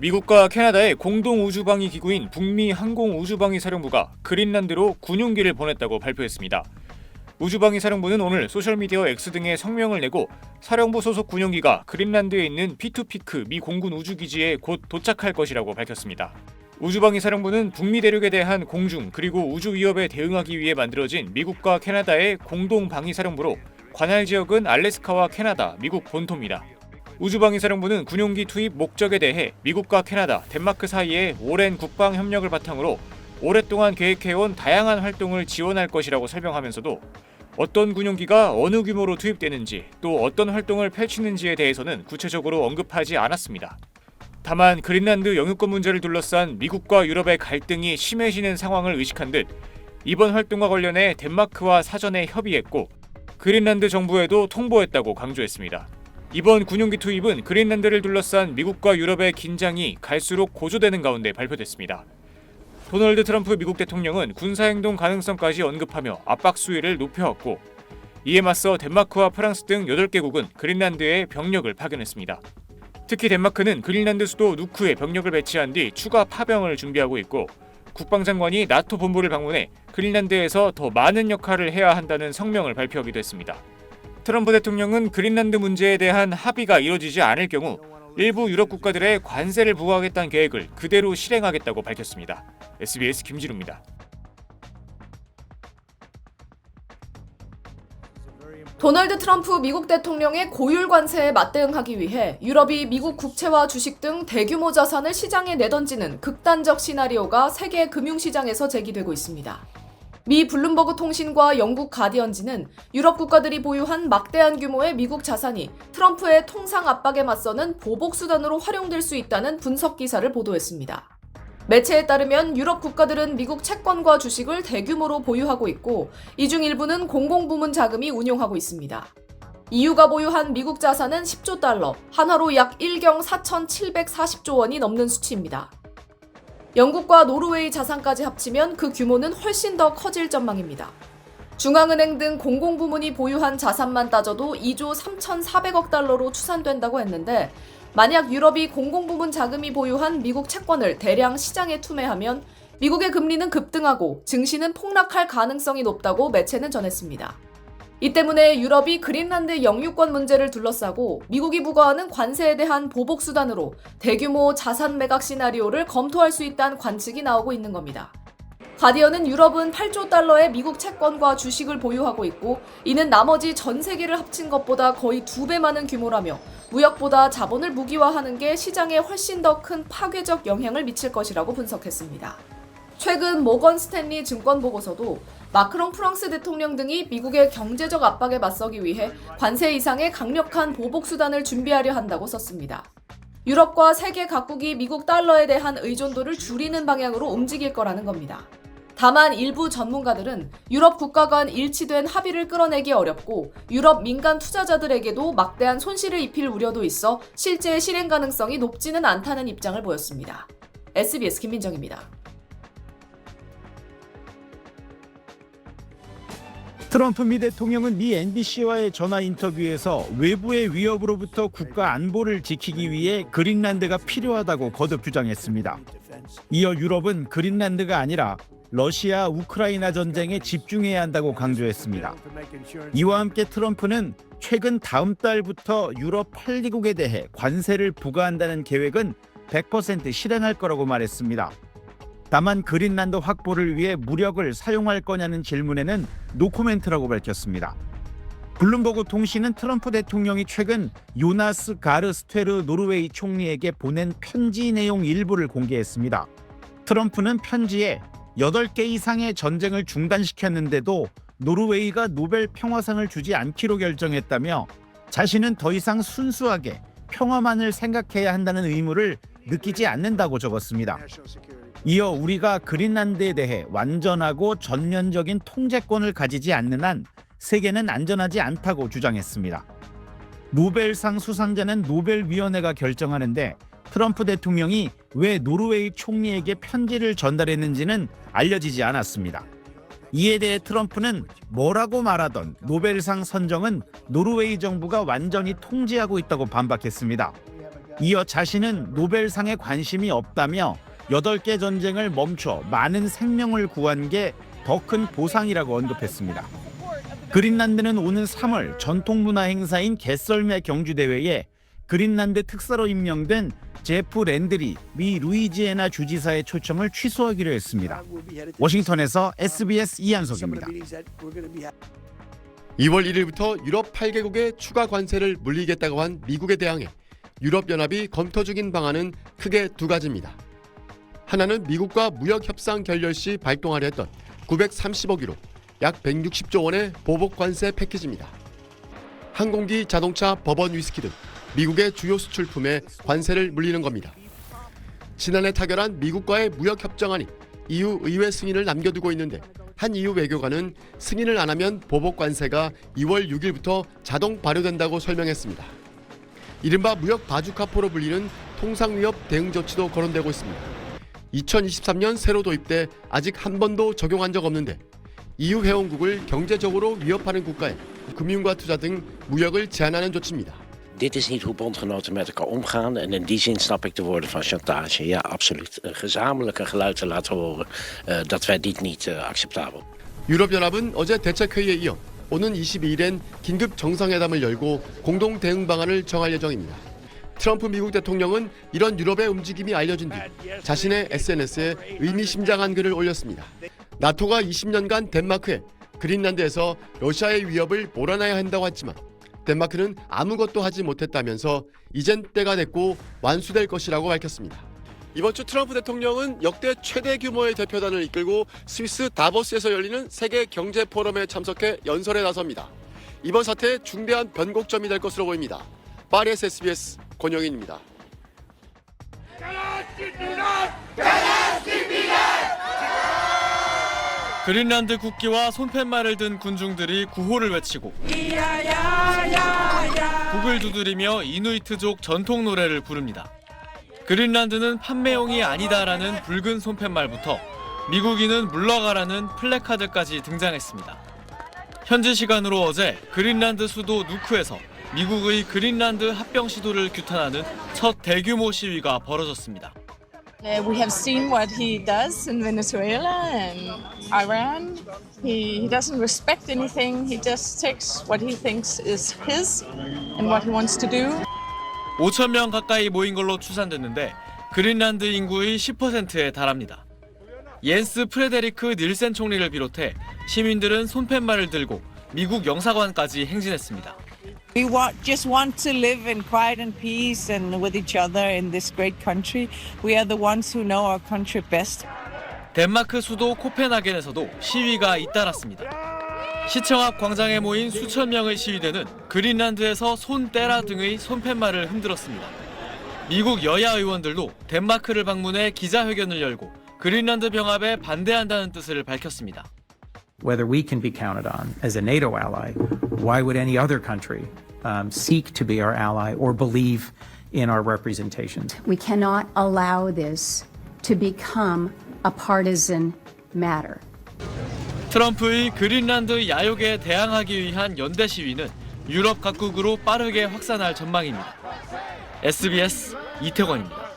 미국과 캐나다의 공동 우주방위 기구인 북미 항공우주방위 사령부가 그린란드로 군용기를 보냈다고 발표했습니다. 우주방위 사령부는 오늘 소셜미디어 X 등에 성명을 내고 사령부 소속 군용기가 그린란드에 있는 피투피크 미 공군 우주기지에 곧 도착할 것이라고 밝혔습니다. 우주방위 사령부는 북미 대륙에 대한 공중 그리고 우주 위협에 대응하기 위해 만들어진 미국과 캐나다의 공동 방위 사령부로 관할 지역은 알래스카와 캐나다, 미국 본토입니다. 우주방위사령부는 군용기 투입 목적에 대해 미국과 캐나다, 덴마크 사이의 오랜 국방 협력을 바탕으로 오랫동안 계획해온 다양한 활동을 지원할 것이라고 설명하면서도 어떤 군용기가 어느 규모로 투입되는지 또 어떤 활동을 펼치는지에 대해서는 구체적으로 언급하지 않았습니다. 다만 그린란드 영유권 문제를 둘러싼 미국과 유럽의 갈등이 심해지는 상황을 의식한 듯 이번 활동과 관련해 덴마크와 사전에 협의했고 그린란드 정부에도 통보했다고 강조했습니다. 이번 군용기 투입은 그린란드를 둘러싼 미국과 유럽의 긴장이 갈수록 고조되는 가운데 발표됐습니다. 도널드 트럼프 미국 대통령은 군사행동 가능성까지 언급하며 압박 수위를 높여왔고 이에 맞서 덴마크와 프랑스 등 8개국은 그린란드에 병력을 파견했습니다. 특히 덴마크는 그린란드 수도 누크에 병력을 배치한 뒤 추가 파병을 준비하고 있고 국방장관이 나토 본부를 방문해 그린란드에서 더 많은 역할을 해야 한다는 성명을 발표하기도 했습니다. 트럼프 대통령은 그린란드 문제에 대한 합의가 이뤄지지 않을 경우 일부 유럽 국가들의 관세를 부과하겠다는 계획을 그대로 실행하겠다고 밝혔습니다. SBS 김진우입니다. 도널드 트럼프 미국 대통령의 고율 관세에 맞대응하기 위해 유럽이 미국 국채와 주식 등 대규모 자산을 시장에 내던지는 극단적 시나리오가 세계 금융시장에서 제기되고 있습니다. 미 블룸버그 통신과 영국 가디언지는 유럽 국가들이 보유한 막대한 규모의 미국 자산이 트럼프의 통상 압박에 맞서는 보복 수단으로 활용될 수 있다는 분석 기사를 보도했습니다. 매체에 따르면 유럽 국가들은 미국 채권과 주식을 대규모로 보유하고 있고 이 중 일부는 공공부문 자금이 운용하고 있습니다. EU가 보유한 미국 자산은 10조 달러, 한화로 약 1경 4,740조 원이 넘는 수치입니다. 영국과 노르웨이 자산까지 합치면 그 규모는 훨씬 더 커질 전망입니다. 중앙은행 등 공공부문이 보유한 자산만 따져도 2조 3,400억 달러로 추산된다고 했는데 만약 유럽이 공공부문 자금이 보유한 미국 채권을 대량 시장에 투매하면 미국의 금리는 급등하고 증시는 폭락할 가능성이 높다고 매체는 전했습니다. 이 때문에 유럽이 그린란드 영유권 문제를 둘러싸고 미국이 부과하는 관세에 대한 보복 수단으로 대규모 자산 매각 시나리오를 검토할 수 있다는 관측이 나오고 있는 겁니다. 가디언은 유럽은 8조 달러의 미국 채권과 주식을 보유하고 있고 이는 나머지 전 세계를 합친 것보다 거의 2배 많은 규모라며 무역보다 자본을 무기화하는 게 시장에 훨씬 더 큰 파괴적 영향을 미칠 것이라고 분석했습니다. 최근 모건 스탠리 증권 보고서도 마크롱 프랑스 대통령 등이 미국의 경제적 압박에 맞서기 위해 관세 이상의 강력한 보복 수단을 준비하려 한다고 썼습니다. 유럽과 세계 각국이 미국 달러에 대한 의존도를 줄이는 방향으로 움직일 거라는 겁니다. 다만 일부 전문가들은 유럽 국가 간 일치된 합의를 끌어내기 어렵고 유럽 민간 투자자들에게도 막대한 손실을 입힐 우려도 있어 실제 실행 가능성이 높지는 않다는 입장을 보였습니다. SBS 김민정입니다. 트럼프 미 대통령은 미 NBC와의 전화 인터뷰에서 외부의 위협으로부터 국가 안보를 지키기 위해 그린란드가 필요하다고 거듭 주장했습니다. 이어 유럽은 그린란드가 아니라 러시아 우크라이나 전쟁에 집중해야 한다고 강조했습니다. 이와 함께 트럼프는 최근 다음 달부터 유럽 8개국에 대해 관세를 부과한다는 계획은 100% 실행할 거라고 말했습니다. 다만 그린란드 확보를 위해 무력을 사용할 거냐는 질문에는 노코멘트라고 밝혔습니다. 블룸버그 통신은 트럼프 대통령이 최근 요나스 가르 스테르 노르웨이 총리에게 보낸 편지 내용 일부를 공개했습니다. 트럼프는 편지에 8개 이상의 전쟁을 중단시켰는데도 노르웨이가 노벨 평화상을 주지 않기로 결정했다며 자신은 더 이상 순수하게 평화만을 생각해야 한다는 의무를 느끼지 않는다고 적었습니다. 이어 우리가 그린란드에 대해 완전하고 전면적인 통제권을 가지지 않는 한 세계는 안전하지 않다고 주장했습니다. 노벨상 수상자는 노벨위원회가 결정하는데 트럼프 대통령이 왜 노르웨이 총리에게 편지를 전달했는지는 알려지지 않았습니다. 이에 대해 트럼프는 뭐라고 말하던 노벨상 선정은 노르웨이 정부가 완전히 통제하고 있다고 반박했습니다. 이어 자신은 노벨상에 관심이 없다며 8개 전쟁을 멈춰 많은 생명을 구한 게 더 큰 보상이라고 언급했습니다. 그린란드는 오는 3월 전통문화 행사인 개썰매 경주대회에 그린란드 특사로 임명된 제프 랜드리 미 루이지애나 주지사의 초청을 취소하기로 했습니다. 워싱턴에서 SBS 이한석입니다. 2월 1일부터 유럽 8개국에 추가 관세를 물리겠다고 한 미국에 대항해 유럽연합이 검토 중인 방안은 크게 두 가지입니다. 하나는 미국과 무역협상 결렬 시 발동하려 했던 930억 유로, 약 160조 원의 보복 관세 패키지입니다. 항공기, 자동차, 버번 위스키 등 미국의 주요 수출품에 관세를 물리는 겁니다. 지난해 타결한 미국과의 무역협정안이 EU 의회 승인을 남겨두고 있는데 한 EU 외교관은 승인을 안 하면 보복 관세가 2월 6일부터 자동 발효된다고 설명했습니다. 이른바 무역 바주카포로 불리는 통상위협 대응 조치도 거론되고 있습니다. 2023년 새로 도입돼 아직 한 번도 적용한 적 없는데 EU 회원국을 경제적으로 위협하는 국가에 금융과 투자 등 무역을 제한하는 조치입니다. Dit is niet hoe bondgenoten met elkaar omgaan en in die zin snap ik de woorden van chantage. Ja, absoluut. Gezamenlijke geluiden laten horen dat wij dit niet acceptabel. 유럽연합은 어제 대책회의에 이어 오는 22일엔 긴급 정상회담을 열고 공동 대응 방안을 정할 예정입니다. 트럼프 미국 대통령은 이런 유럽의 움직임이 알려진 뒤 자신의 SNS에 의미심장한 글을 올렸습니다. 나토가 20년간 덴마크에 그린란드에서 러시아의 위협을 몰아내야 한다고 했지만 덴마크는 아무것도 하지 못했다면서 이젠 때가 됐고 완수될 것이라고 밝혔습니다. 이번 주 트럼프 대통령은 역대 최대 규모의 대표단을 이끌고 스위스 다보스에서 열리는 세계 경제 포럼에 참석해 연설에 나섭니다. 이번 사태의 중대한 변곡점이 될 것으로 보입니다. 파리에서 SBS 권영인입니다. 그린란드 국기와 손팻말을 든 군중들이 구호를 외치고 북을 두드리며 이누이트족 전통 노래를 부릅니다. 그린란드는 판매용이 아니다라는 붉은 손팻말부터 미국인은 물러가라는 플래카드까지 등장했습니다. 현지 시간으로 어제 그린란드 수도 누크에서 미국의 그린란드 합병 시도를 규탄하는 첫 대규모 시위가 벌어졌습니다. We have seen what he does in Venezuela and Iran. He doesn't respect anything. He just takes what he thinks is his and what he wants to do. 5천 명 가까이 모인 걸로 추산됐는데 그린란드 인구의 10%에 달합니다. 옌스 프레데리크 닐센 총리를 비롯해 시민들은 손팻말을 들고 미국 영사관까지 행진했습니다. We just want to live in quiet and peace and with each other in this great country. We are the ones who know our country best. 덴마크 수도 코펜하겐에서도 시위가 잇따랐습니다. 시청 앞 광장에 모인 수천 명의 시위대는 그린란드에서 손 떼라 등의 손팻말을 흔들었습니다. 미국 여야 의원들도 덴마크를 방문해 기자회견을 열고 그린란드 병합에 반대한다는 뜻을 밝혔습니다. Whether we can be counted on as a NATO ally, why would any other country seek to be our ally or believe in our representation? We cannot allow this to become a partisan matter. 트럼프의 그린란드 야욕에 대항하기 위한 연대 시위는 유럽 각국으로 빠르게 확산할 전망입니다. SBS 이태권입니다.